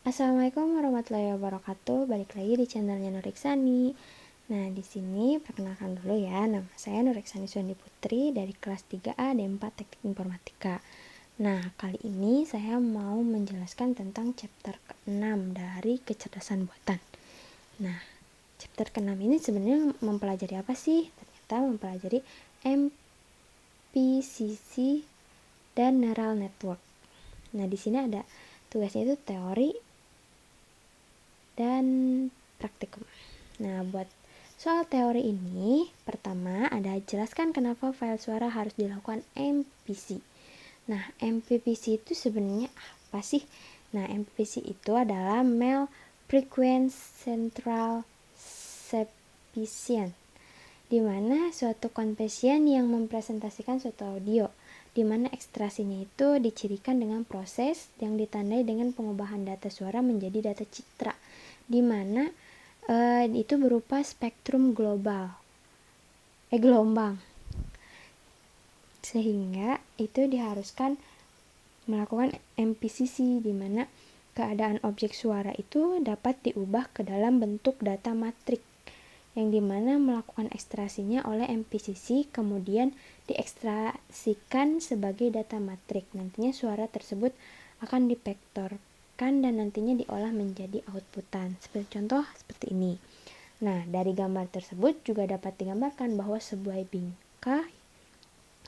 Assalamualaikum warahmatullahi wabarakatuh. Balik lagi di channelnya Nuriksani. Nah, di sini perkenalkan dulu ya. Nama saya Nuriksani Suwandi Putri dari kelas 3A D4 Teknik Informatika. Nah, kali ini saya mau menjelaskan tentang chapter ke-6 dari kecerdasan buatan. Nah, chapter ke-6 ini sebenarnya mempelajari apa sih? Ternyata mempelajari MPCC dan neural network. Nah, di sini ada tugasnya itu teori dan praktikum. Nah, buat soal teori ini, pertama ada jelaskan kenapa file suara harus dilakukan MPC. Nah, MPPC itu sebenarnya apa sih? Nah, MPPC itu adalah Male Frequency Central Sufficient, di mana suatu konversian yang mempresentasikan suatu audio, di mana ekstrasinya itu dicirikan dengan proses yang ditandai dengan pengubahan data suara menjadi data citra, di mana itu berupa spektrum gelombang, sehingga itu diharuskan melakukan MPCC, di mana keadaan objek suara itu dapat diubah ke dalam bentuk data matrik, yang dimana melakukan ekstrasinya oleh MPCC kemudian diekstrasikan sebagai data matrik. Nantinya suara tersebut akan divektorkan dan nantinya diolah menjadi outputan. Seperti contoh seperti ini. Nah, dari gambar tersebut juga dapat digambarkan bahwa sebuah bingkai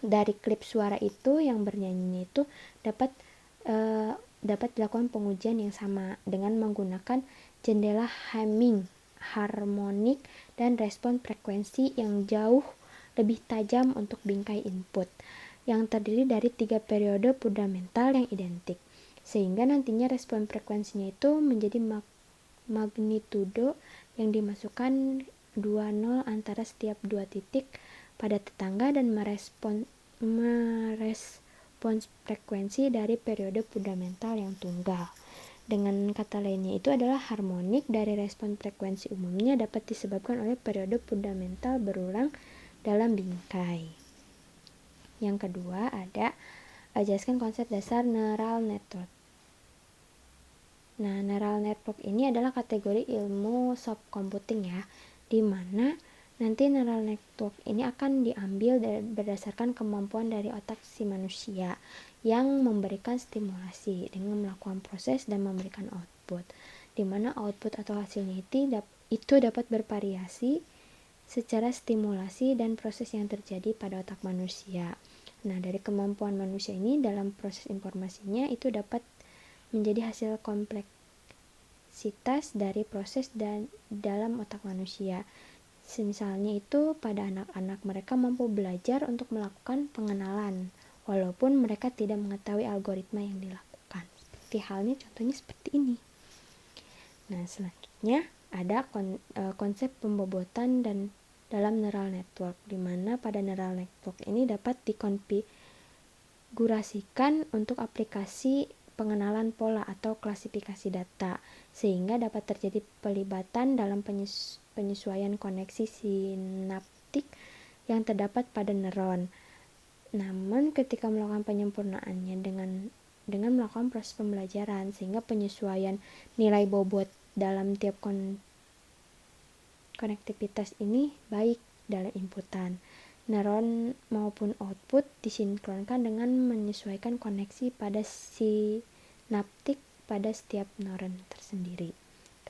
dari klip suara itu yang bernyanyinya itu dapat dilakukan pengujian yang sama dengan menggunakan jendela Hamming, harmonik, dan respon frekuensi yang jauh lebih tajam untuk bingkai input yang terdiri dari 3 periode fundamental yang identik, sehingga nantinya respon frekuensinya itu menjadi magnitudo yang dimasukkan 2 nol antara setiap 2 titik pada tetangga dan merespons frekuensi dari periode fundamental yang tunggal. Dengan kata lainnya itu adalah harmonik dari respon frekuensi umumnya dapat disebabkan oleh periode fundamental berulang dalam bingkai. Yang kedua ada jelaskan konsep dasar neural network. Nah, neural network ini adalah kategori ilmu soft computing ya, di mana nanti neural network ini akan diambil berdasarkan kemampuan dari otak si manusia yang memberikan stimulasi dengan melakukan proses dan memberikan output, di mana output atau hasilnya itu dapat bervariasi secara stimulasi dan proses yang terjadi pada otak manusia. Nah, dari kemampuan manusia ini dalam proses informasinya itu dapat menjadi hasil kompleksitas dari proses dan dalam otak manusia. Misalnya itu pada anak-anak, mereka mampu belajar untuk melakukan pengenalan walaupun mereka tidak mengetahui algoritma yang dilakukan. Seperti halnya contohnya seperti ini. Nah, selanjutnya ada konsep pembobotan dan dalam neural network, di mana pada neural network ini dapat dikonfigurasikan untuk aplikasi pengenalan pola atau klasifikasi data, sehingga dapat terjadi pelibatan dalam penyesuaian koneksi sinaptik yang terdapat pada neuron. Namun ketika melakukan penyempurnaannya dengan melakukan proses pembelajaran, sehingga penyesuaian nilai bobot dalam tiap konektivitas ini baik dalam inputan neuron maupun output disinkronkan dengan menyesuaikan koneksi pada sinaptik pada setiap neuron tersendiri.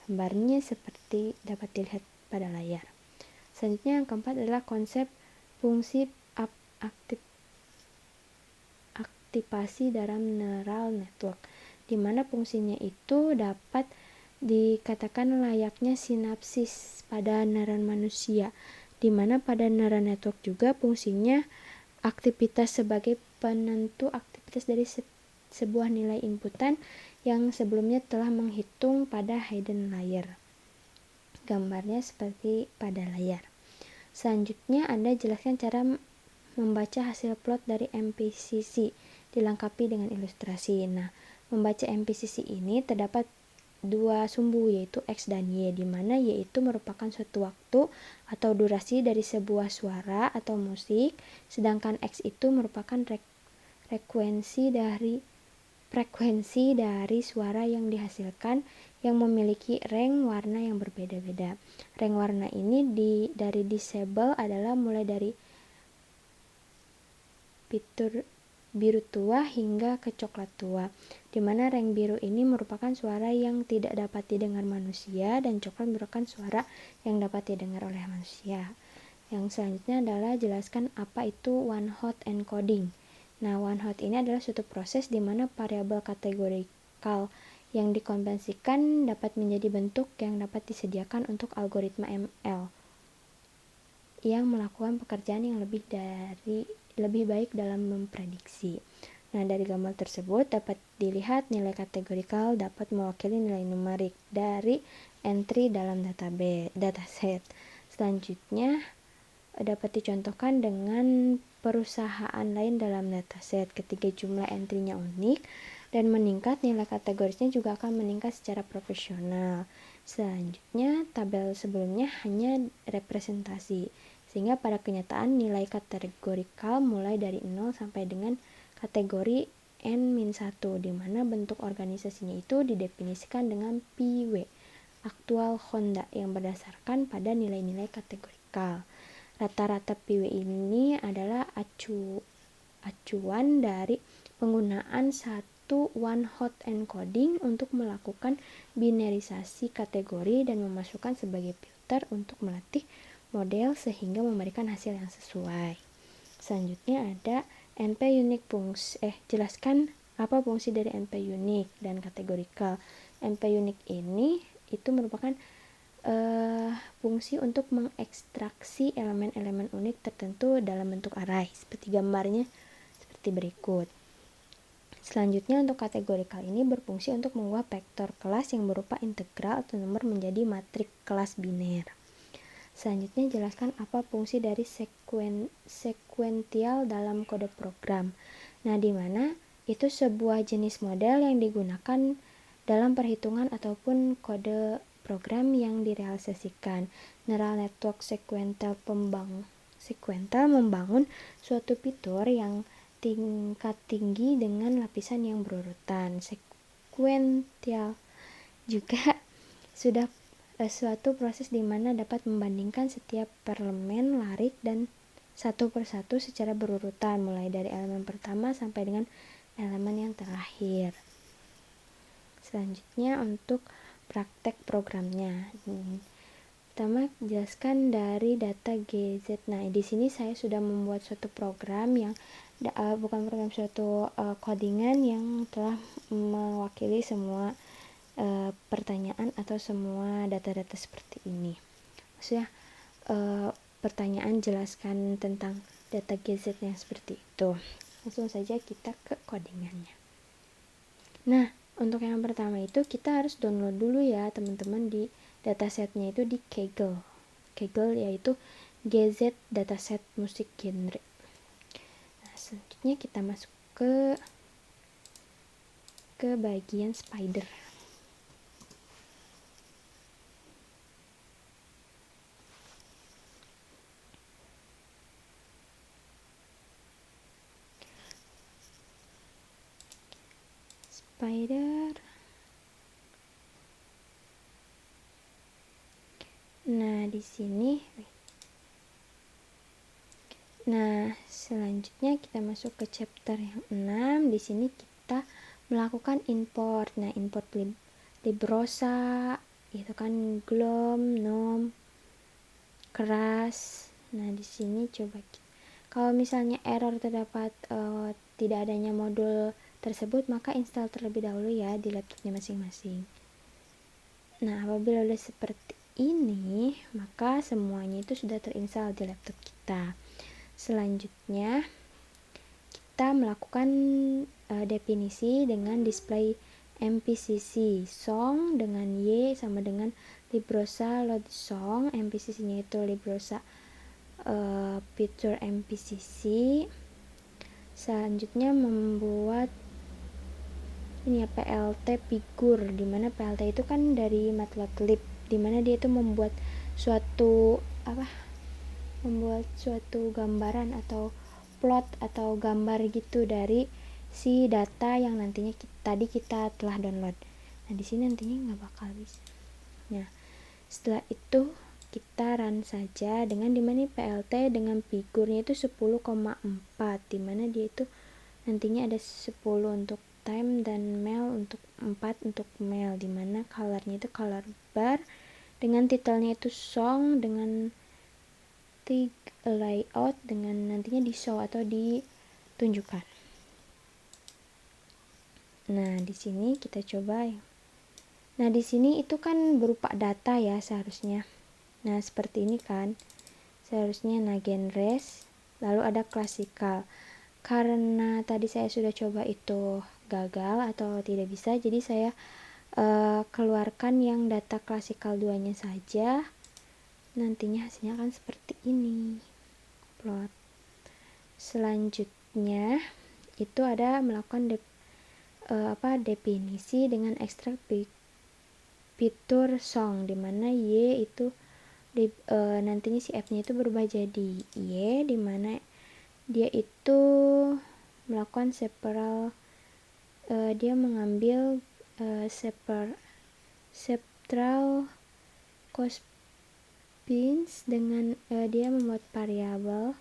Gambarnya seperti dapat dilihat pada layar. Selanjutnya yang keempat adalah konsep fungsi aktivasi dalam neural network, di mana fungsinya itu dapat dikatakan layaknya sinapsis pada neuron manusia, di mana pada neural network juga fungsinya aktivitas sebagai penentu aktivitas dari sebuah nilai inputan yang sebelumnya telah menghitung pada hidden layer. Gambarnya seperti pada layar. Selanjutnya Anda jelaskan cara membaca hasil plot dari MPCC, dilengkapi dengan ilustrasi. Nah, membaca MPCC ini terdapat 2 sumbu, yaitu X dan Y, di mana Y itu merupakan suatu waktu atau durasi dari sebuah suara atau musik, sedangkan X itu merupakan frekuensi frekuensi dari suara yang dihasilkan yang memiliki range warna yang berbeda-beda. Range warna ini dari disable adalah mulai dari biru tua hingga ke coklat tua, di mana range biru ini merupakan suara yang tidak dapat didengar manusia dan coklat merupakan suara yang dapat didengar oleh manusia. Yang selanjutnya adalah jelaskan apa itu one hot encoding. Nah, one hot ini adalah suatu proses di mana variabel kategorikal yang dikonvensikan dapat menjadi bentuk yang dapat disediakan untuk algoritma ML yang melakukan pekerjaan yang lebih baik dalam memprediksi. Nah, dari gambar tersebut dapat dilihat nilai kategorikal dapat mewakili nilai numerik dari entry dalam dataset. Selanjutnya dapat dicontohkan dengan perusahaan lain dalam dataset. Ketika jumlah entry-nya unik dan meningkat, nilai kategorisnya juga akan meningkat secara proporsional. Selanjutnya, tabel sebelumnya hanya representasi, sehingga pada kenyataan nilai kategorikal mulai dari 0 sampai dengan kategori N-1, di mana bentuk organisasinya itu didefinisikan dengan PW, aktual Honda, yang berdasarkan pada nilai-nilai kategorikal. Rata-rata PW ini adalah acuan dari penggunaan satu one hot encoding untuk melakukan binarisasi kategori dan memasukkan sebagai filter untuk melatih model sehingga memberikan hasil yang sesuai. Selanjutnya ada NP unique fungsi. Jelaskan apa fungsi dari NP unique dan kategorikal. NP unique ini itu merupakan fungsi untuk mengekstraksi elemen-elemen unik tertentu dalam bentuk array, seperti gambarnya seperti berikut. Selanjutnya, untuk kategorikal ini berfungsi untuk mengubah vektor kelas yang berupa integral atau nomor menjadi matrik kelas biner. Selanjutnya, jelaskan apa fungsi dari sekuensial dalam kode program. Nah, di mana itu sebuah jenis model yang digunakan dalam perhitungan ataupun kode program yang direalisasikan. Neural network sekuensial membangun suatu fitur yang tingkat tinggi dengan lapisan yang berurutan. Sekuensial juga sudah suatu proses di mana dapat membandingkan setiap elemen larik dan satu persatu secara berurutan, mulai dari elemen pertama sampai dengan elemen yang terakhir. Selanjutnya untuk praktek programnya. Pertama, jelaskan dari data GZ. Nah, di sini saya sudah membuat suatu program yang suatu codingan yang telah mewakili semua pertanyaan atau semua data-data seperti ini. Maksudnya pertanyaan jelaskan tentang data GZ yang seperti itu. Langsung saja kita ke codingannya. Nah, untuk yang pertama itu kita harus download dulu ya teman-teman di datasetnya itu di Kaggle. Kaggle yaitu GZ dataset musik genre. Nah, selanjutnya kita masuk ke bagian spider. Nah, di sini. Nah, selanjutnya kita masuk ke chapter yang 6. Di sini kita melakukan import. Nah, import librosa, itu kan glom, nom, keras. Nah, di sini coba kalau misalnya error terdapat tidak adanya modul tersebut, maka install terlebih dahulu ya di laptopnya masing-masing. Nah, apabila sudah seperti ini, maka semuanya itu sudah terinstall di laptop kita. Selanjutnya, kita melakukan definisi dengan display MPCC song dengan Y sama dengan librosa load song. MPCC-nya itu librosa feature MPCC. Selanjutnya membuat ini ya PLT figur, dimana PLT itu kan dari Matplotlib, dimana dia itu membuat suatu gambaran atau plot atau gambar gitu dari si data yang nantinya kita tadi kita telah download. Nah di sini nantinya nggak bakal bisa. Nah setelah itu kita run saja dengan dimana PLT dengan figurnya itu 10,4, dimana dia itu nantinya ada 10 untuk time dan mail untuk 4 untuk mail, dimana colornya itu color bar dengan titelnya itu song dengan layout dengan nantinya di show atau ditunjukkan. Nah, di sini kita coba. Nah, di sini itu kan berupa data ya seharusnya. Nah, seperti ini kan. Seharusnya genres, lalu ada klasikal. Karena tadi saya sudah coba itu gagal atau tidak bisa, jadi saya keluarkan yang data klasikal 2-nya saja. Nantinya hasilnya akan seperti ini. Plot. Selanjutnya itu ada melakukan definisi dengan ekstrak fitur song, dimana y itu nantinya si f-nya itu berubah jadi y, dimana dia itu melakukan dia mengambil separal cospins dengan dia membuat variabel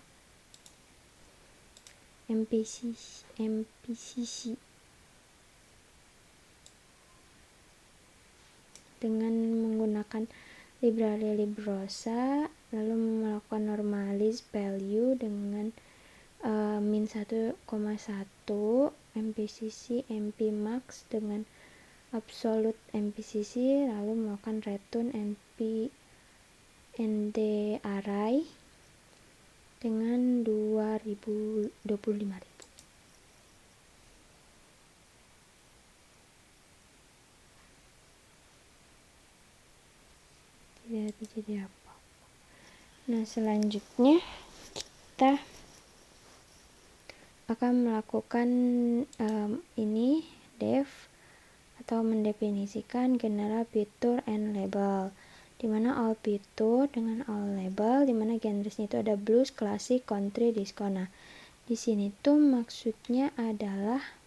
MPCC dengan menggunakan library Librosa, lalu melakukan normalize value dengan min 1,1 MPCC MPmax dengan absolute MPCC, lalu melakukan return ND array dengan 25.000. Tidak terjadi apa. Nah, selanjutnya kita akan melakukan ini def atau mendefinisikan general fitur and label, dimana all fitur dengan all label, dimana genresnya itu ada blues, classic, country, disco. Nah, di sini tuh maksudnya adalah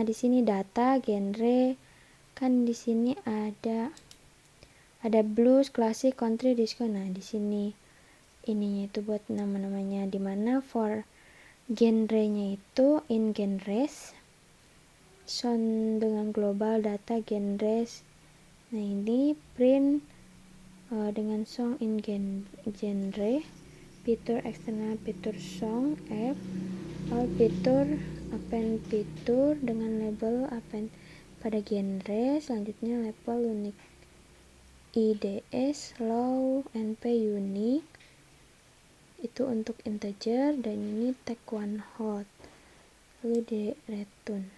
di sini data genre kan di sini ada blues, classic, country, disco. Nah, di sini ininya itu buat nama-namanya, dimana for genrenya itu in genres, sound dengan global data genres. Nah, ini print dengan song in genre, fitur eksternal fitur song F, all fitur append fitur dengan label append pada genre. Selanjutnya level unique IDS low NP unique itu untuk integer, dan ini tag one hot, lalu di return.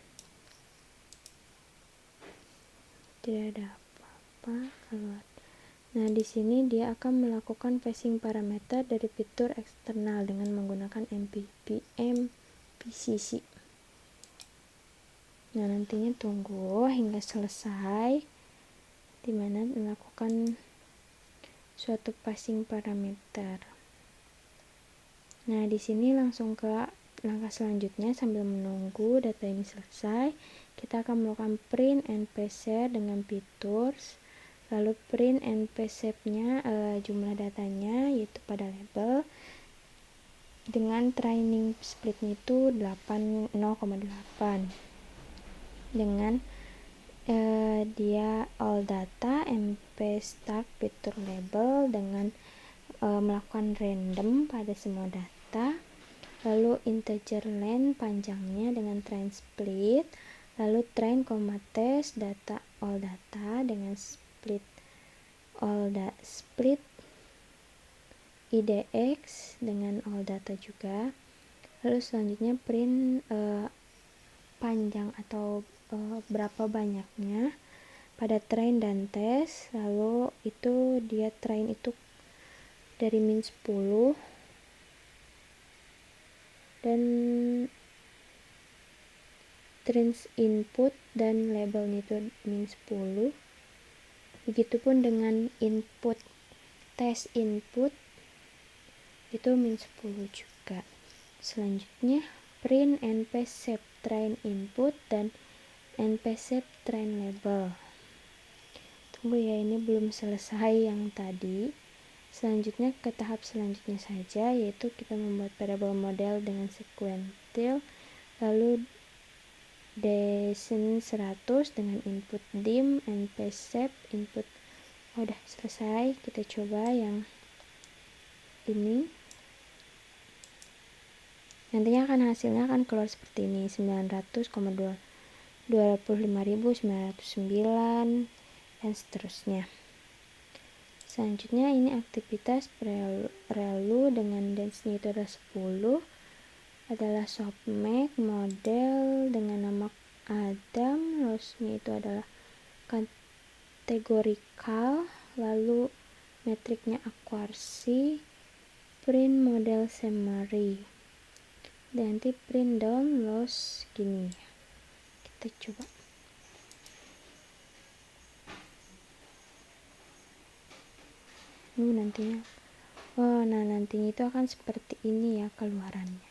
Tidak ada apa-apa keluar. Nah, di sini dia akan melakukan passing parameter dari fitur eksternal dengan menggunakan MPCC. Nah, nantinya tunggu hingga selesai, dimana melakukan suatu passing parameter. Nah, di sini langsung ke langkah selanjutnya. Sambil menunggu data ini selesai, kita akan melakukan print npshare dengan features, lalu print npsave-nya jumlah datanya yaitu pada label, dengan training splitnya itu 0,8, dengan dia all data mpstart fitur label dengan melakukan random pada semua data, lalu integer length panjangnya dengan train split, lalu train, test data all data dengan split IDX dengan all data juga. Lalu selanjutnya print panjang atau berapa banyaknya pada train dan test, lalu itu dia train itu dari min 10 dan trains input dan labelnya itu min 10. Begitupun dengan input test input itu min 10 juga. Selanjutnya print npsep train input dan npsep train label. Tunggu ya, ini belum selesai yang tadi. Selanjutnya ke tahap selanjutnya saja, yaitu kita membuat variable model dengan sequential, lalu desin 100 dengan input dim npsep input. Udah selesai. Kita coba yang ini. Nantinya hasilnya akan keluar seperti ini, 900,25.909 dan seterusnya. Selanjutnya ini aktivitas prelude dengan dance-nya itu adalah 10, adalah softmax model dengan nama Adam, loss-nya itu adalah kategorikal, lalu metriknya accuracy, print model summary, dan nanti print down loss gini. Kita coba. Nantinya nantinya itu akan seperti ini ya keluarannya.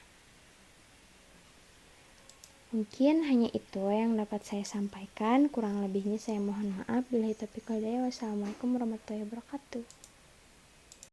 Mungkin hanya itu yang dapat saya sampaikan, kurang lebihnya saya mohon maaf. Billahi taufiq wal hidayah. Wassalamualaikum warahmatullahi wabarakatuh.